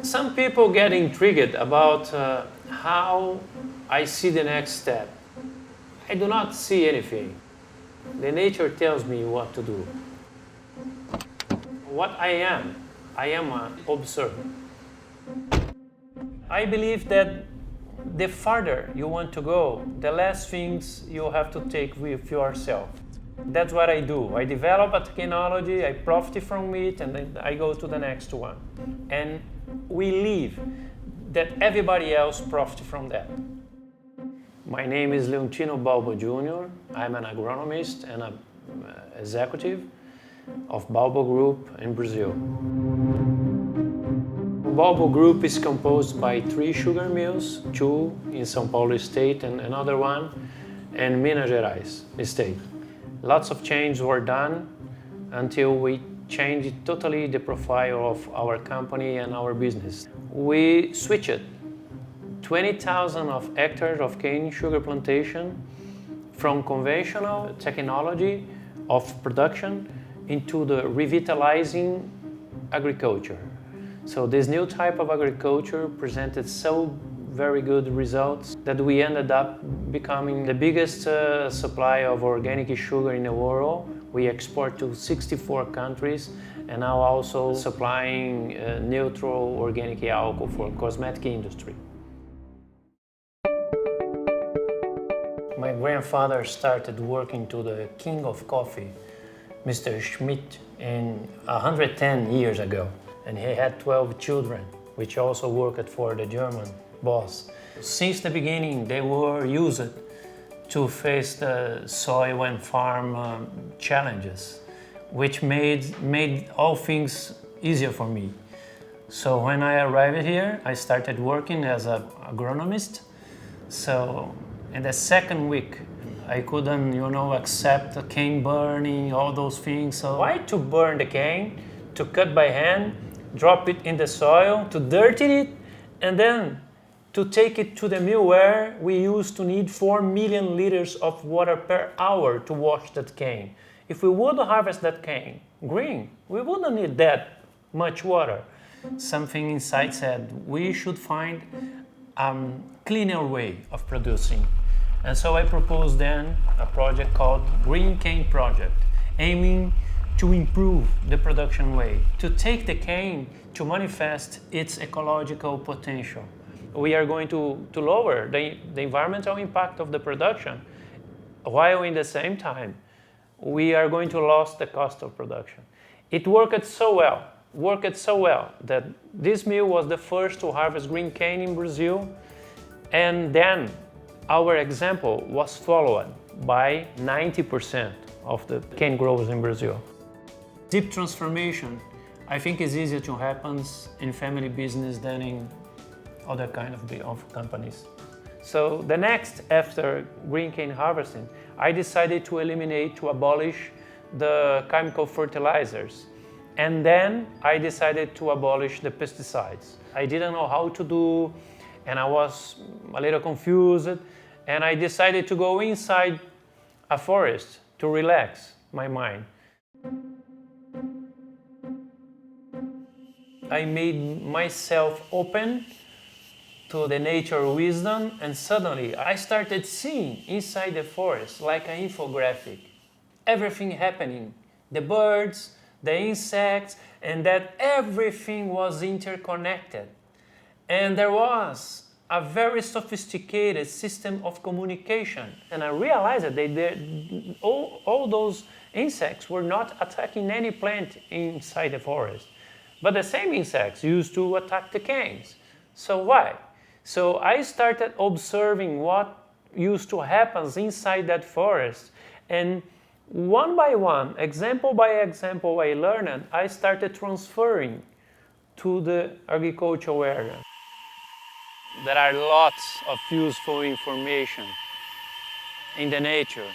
Some people get intrigued about how I see the next step. I do not see anything. The nature tells me what to do. What I am an observer. I believe that the farther you want to go, the less things you have to take with yourself. That's what I do. I develop a technology, I profit from it, and then I go to the next one. And we leave that everybody else profit from that. My name is Leontino Balbo Jr. I'm an agronomist and an executive of Balbo Group in Brazil. Balbo Group is composed by 3 sugar mills, 2 in Sao Paulo state and another one in Minas Gerais state. Lots of changes were done until we changed totally the profile of our company and our business. We switched 20,000 of hectares of cane sugar plantation from conventional technology of production into the revitalizing agriculture. So this new type of agriculture presented so very good results that we ended up becoming the biggest supply of organic sugar in the world. We export to 64 countries and now also supplying neutral organic alcohol for cosmetic industry. My grandfather started working to the king of coffee, Mr. Schmidt, in 110 years ago. And he had 12 children, which also worked for the German boss. Since the beginning, they were used to face the soil and farm challenges, which made all things easier for me. So when I arrived here, I started working as an agronomist. So in the second week, I couldn't, accept the cane burning, all those things. So why to burn the cane, to cut by hand, drop it in the soil, to dirty it, and then to take it to the mill where we used to need 4 million liters of water per hour to wash that cane. If we would harvest that cane green, we wouldn't need that much water. Something inside said we should find a cleaner way of producing. And so I proposed then a project called Green Cane Project, aiming to improve the production way, to take the cane to manifest its ecological potential. We are going to lower the environmental impact of the production, while in the same time, we are going to lose the cost of production. It worked so well that this mill was the first to harvest green cane in Brazil, and then our example was followed by 90% of the cane growers in Brazil. Deep transformation, I think, is easier to happen in family business than in other kind of companies. So the next, after green cane harvesting, I decided to abolish the chemical fertilizers. And then I decided to abolish the pesticides. I didn't know how to do, and I was a little confused, and I decided to go inside a forest to relax my mind. I made myself open to the nature wisdom, and suddenly I started seeing inside the forest like an infographic. Everything happening, the birds, the insects, and that everything was interconnected. And there was a very sophisticated system of communication. And I realized that all those insects were not attacking any plant inside the forest. But the same insects used to attack the canes. So why? So I started observing what used to happen inside that forest. And one by one, example by example, I learned, I started transferring to the agricultural area. There are lots of useful information in the nature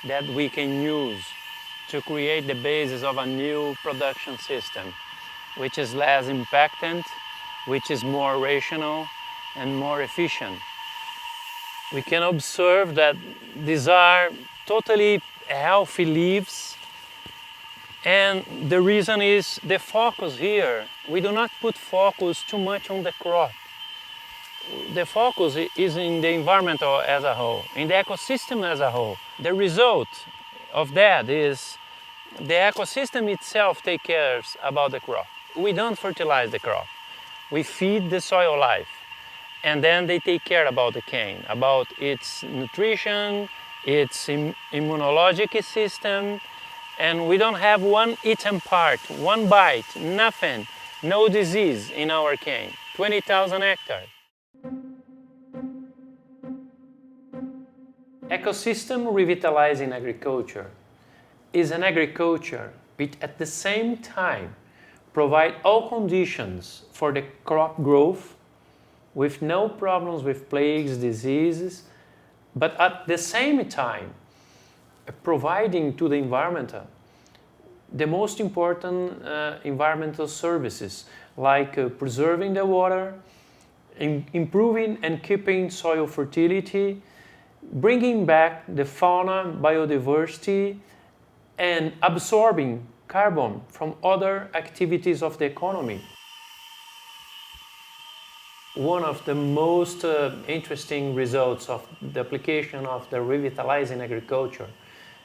that we can use to create the basis of a new production system, which is less impactant, which is more rational, and more efficient. We can observe that these are totally healthy leaves, and the reason is the focus here. We do not put focus too much on the crop. The focus is in the environment as a whole, in the ecosystem as a whole. The result of that is the ecosystem itself takes care about the crop. We don't fertilize the crop. We feed the soil life. And then they take care about the cane, about its nutrition, its immunologic system, and we don't have one eaten part, one bite, nothing, no disease in our cane, 20,000 hectares. Ecosystem revitalizing agriculture is an agriculture which at the same time provide all conditions for the crop growth with no problems with plagues, diseases, but at the same time providing to the environment the most important environmental services like preserving the water, improving and keeping soil fertility, bringing back the fauna, biodiversity, and absorbing carbon from other activities of the economy. One of the most interesting results of the application of the revitalizing agriculture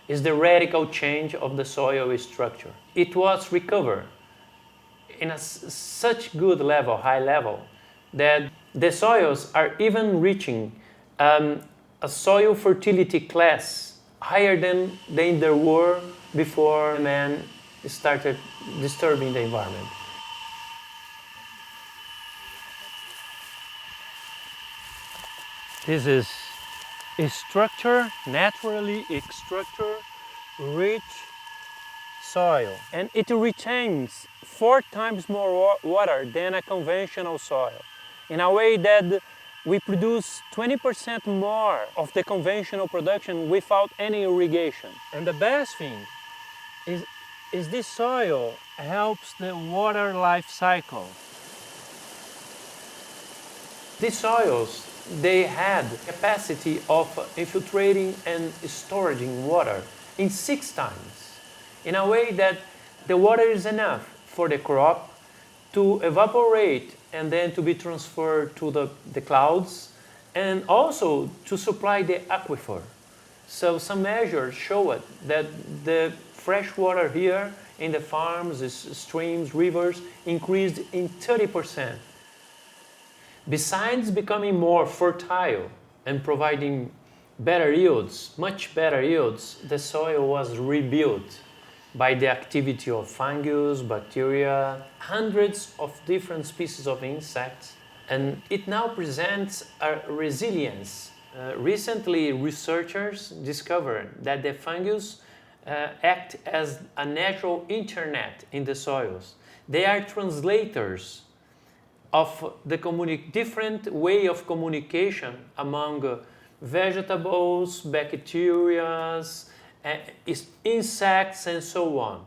is the radical change of the soil structure. It was recovered in such good level, high level, that the soils are even reaching a soil fertility class higher than they were before man started disturbing the environment. This is a structure, naturally structured, rich soil. And it retains 4 times more water than a conventional soil, in a way that we produce 20% more of the conventional production without any irrigation. And the best thing is this soil helps the water life cycle. These soils, they had capacity of infiltrating and storing water in 6 times, in a way that the water is enough for the crop to evaporate and then to be transferred to the clouds, and also to supply the aquifer. So some measures show it that the fresh water here in the farms, the streams, rivers, increased in 30%. Besides becoming more fertile and providing better yields, much better yields, the soil was rebuilt by the activity of fungus, bacteria, hundreds of different species of insects, and it now presents a resilience. Recently, researchers discovered that the fungus act as a natural internet in the soils. They are translators of the different way of communication among vegetables, bacteria, insects, and so on.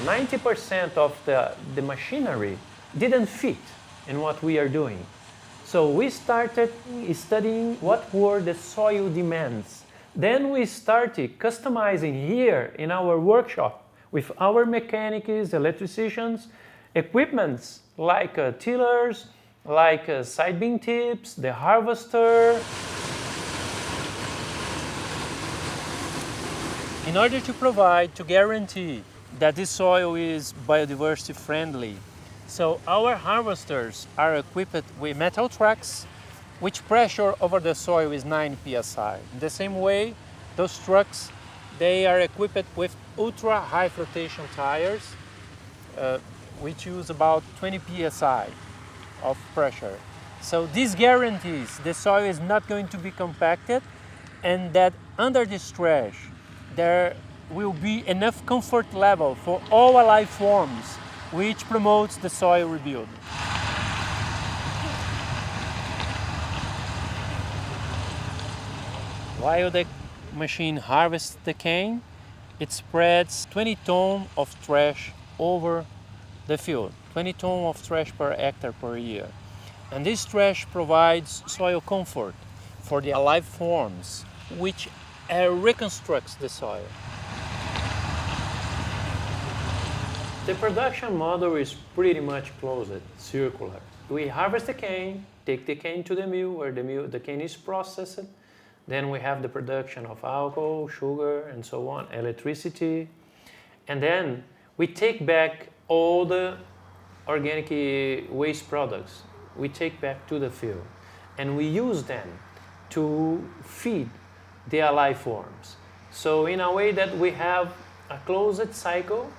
"90% of the machinery didn't fit in what we are doing. So we started studying what were the soil demands. Then we started customizing here in our workshop with our mechanics, electricians, equipments like tillers, like side beam tips, the harvester. In order to guarantee that this soil is biodiversity friendly, so our harvesters are equipped with metal trucks, which pressure over the soil is 9 psi. In the same way, those trucks, they are equipped with ultra high flotation tires, which use about 20 psi of pressure. So this guarantees the soil is not going to be compacted, and that under this stress, there will be enough comfort level for all life forms, which promotes the soil rebuild. While the machine harvests the cane, it spreads 20 tons of trash over the field, 20 tons of trash per hectare per year. And this trash provides soil comfort for the life forms, which reconstructs the soil. The production model is pretty much closed, circular. We harvest the cane, take the cane to the mill where the cane is processed. Then we have the production of alcohol, sugar, and so on, electricity. And then we take back all the organic waste products. We take back to the field. And we use them to feed the life forms. So in a way that we have a closed cycle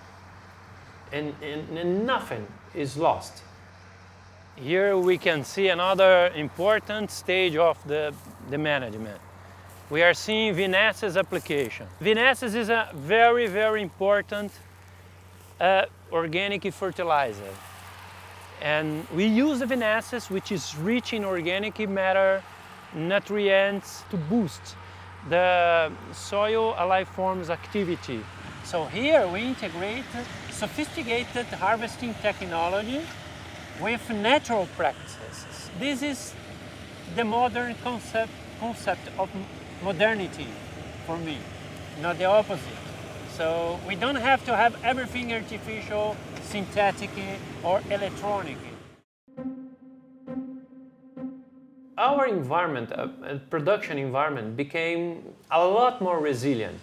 and nothing is lost. Here we can see another important stage of the management. We are seeing vinases application. Vinases is a very, very important organic fertilizer. And we use the vinases, which is rich in organic matter, nutrients, to boost the soil life forms activity. So here we integrate sophisticated harvesting technology with natural practices. This is the modern concept of modernity for me, not the opposite. So we don't have to have everything artificial, synthetic, or electronic. Our environment, production environment, became a lot more resilient.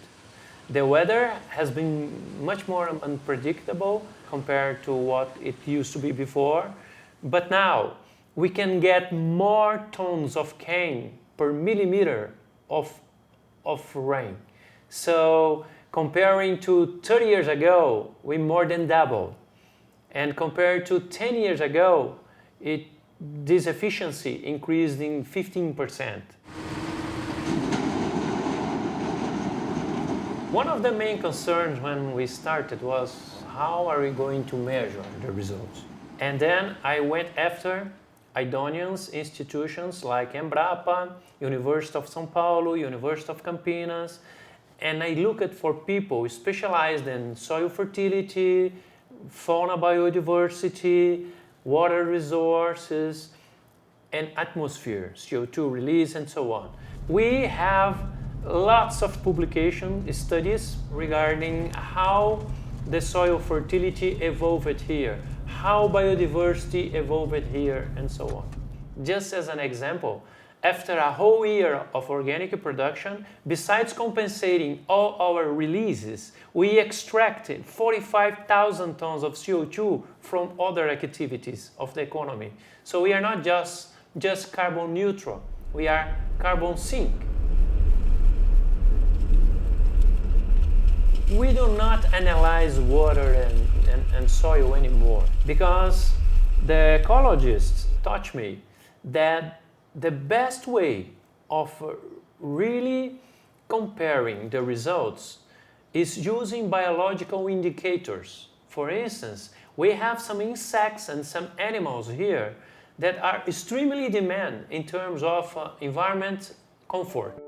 The weather has been much more unpredictable compared to what it used to be before. But now we can get more tons of cane per millimeter of rain. So comparing to 30 years ago, we more than doubled. And compared to 10 years ago, this efficiency increased in 15%. One of the main concerns when we started was how are we going to measure the results? And then I went after idoneian institutions like Embrapa, University of Sao Paulo, University of Campinas, and I looked for people specialized in soil fertility, fauna biodiversity, water resources, and atmosphere, CO2 release, and so on. We have lots of publication studies regarding how the soil fertility evolved here, how biodiversity evolved here, and so on. Just as an example, after a whole year of organic production, besides compensating all our releases, we extracted 45,000 tons of CO2 from other activities of the economy. So we are not just carbon neutral, we are carbon sink. We do not analyze water and soil anymore because the ecologists taught me that the best way of really comparing the results is using biological indicators. For instance, we have some insects and some animals here that are extremely demanding in terms of environment comfort.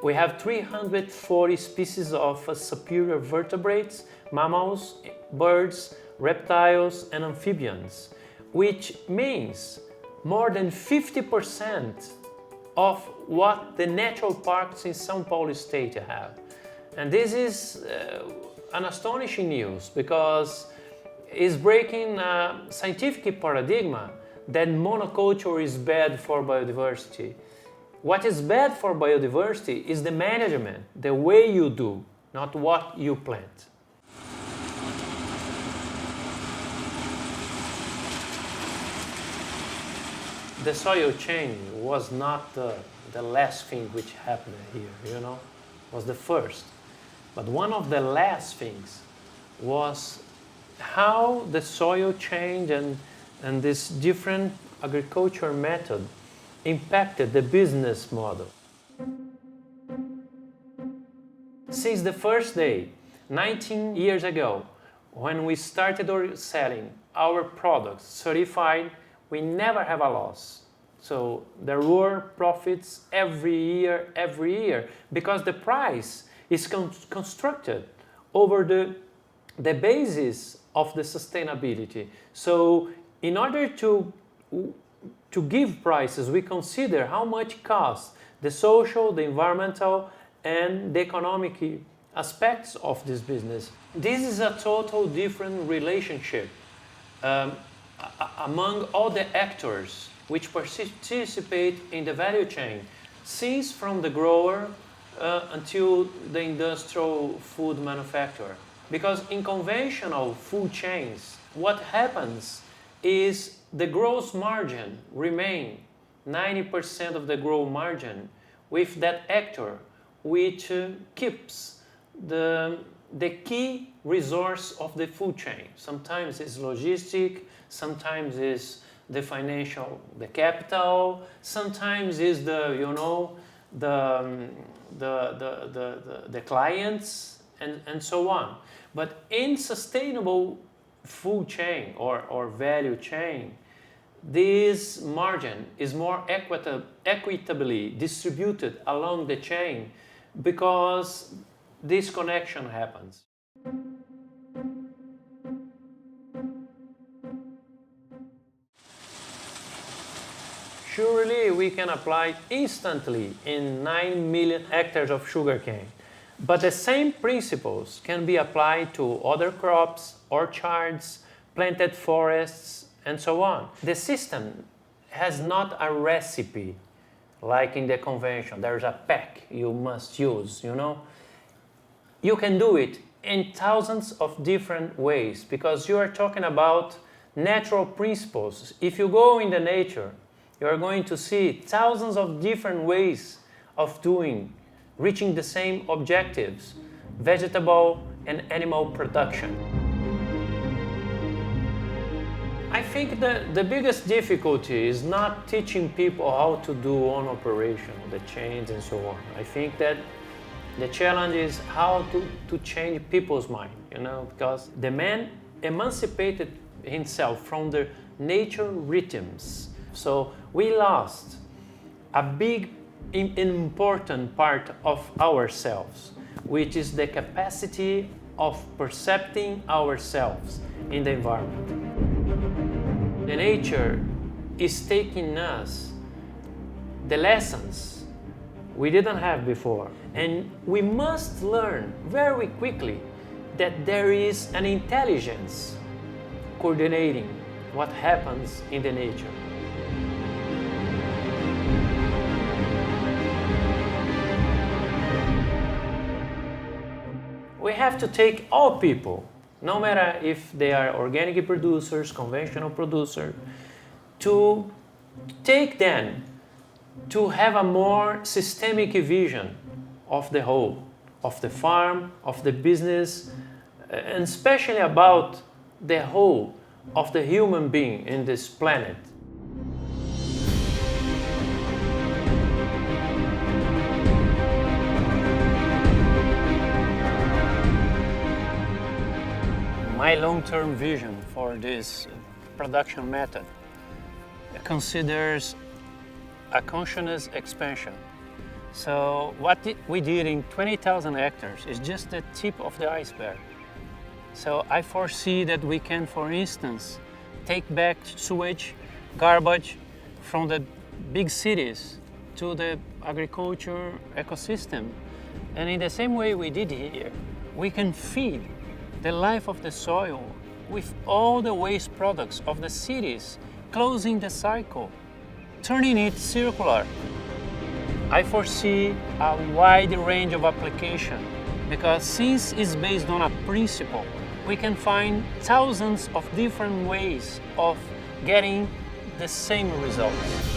We have 340 species of superior vertebrates, mammals, birds, reptiles, and amphibians, which means more than 50% of what the natural parks in Sao Paulo state have. And this is an astonishing news because it's breaking a scientific paradigm that monoculture is bad for biodiversity. What is bad for biodiversity is the management, the way you do, not what you plant. The soil change was not the last thing which happened here, it was the first. But one of the last things was how the soil change and this different agriculture method impacted the business model. Since the first day, 19 years ago, when we started selling our products certified, we never have a loss. So there were profits every year, because the price is constructed over the basis of the sustainability. So in order to give prices, we consider how much costs the social, the environmental, and the economic aspects of this business. This is a total different relationship among all the actors which participate in the value chain, since from the grower until the industrial food manufacturer. Because in conventional food chains, what happens is the gross margin remain 90% of the gross margin with that actor, which keeps the key resource of the food chain. Sometimes it's logistic, sometimes it's the financial, the capital, sometimes is the clients, and so on. But in sustainable food chain or value chain, this margin is more equitably distributed along the chain, because this connection happens. Surely we can apply instantly in 9 million hectares of sugarcane, but the same principles can be applied to other crops, orchards, planted forests, and so on. The system has not a recipe like in the convention. There's a pack you must use, You can do it in thousands of different ways, because you are talking about natural principles. If you go in the nature, you are going to see thousands of different ways of reaching the same objectives, vegetable and animal production. I think the biggest difficulty is not teaching people how to do own operation, the chains and so on. I think that the challenge is how to change people's mind, because the man emancipated himself from the nature rhythms. So we lost a big, important part of ourselves, which is the capacity of perceiving ourselves in the environment. The nature is taking us the lessons we didn't have before. And we must learn very quickly that there is an intelligence coordinating what happens in the nature. We have to take all people, no matter if they are organic producers, conventional producers, to take them to have a more systemic vision of the whole, of the farm, of the business, and especially about the whole of the human being in this planet. My long-term vision for this production method considers a conscious expansion. So what we did in 20,000 hectares is just the tip of the iceberg. So I foresee that we can, for instance, take back sewage, garbage from the big cities to the agriculture ecosystem. And in the same way we did here, we can feed the life of the soil with all the waste products of the cities, closing the cycle, turning it circular. I foresee a wide range of application, because since it's based on a principle, we can find thousands of different ways of getting the same results.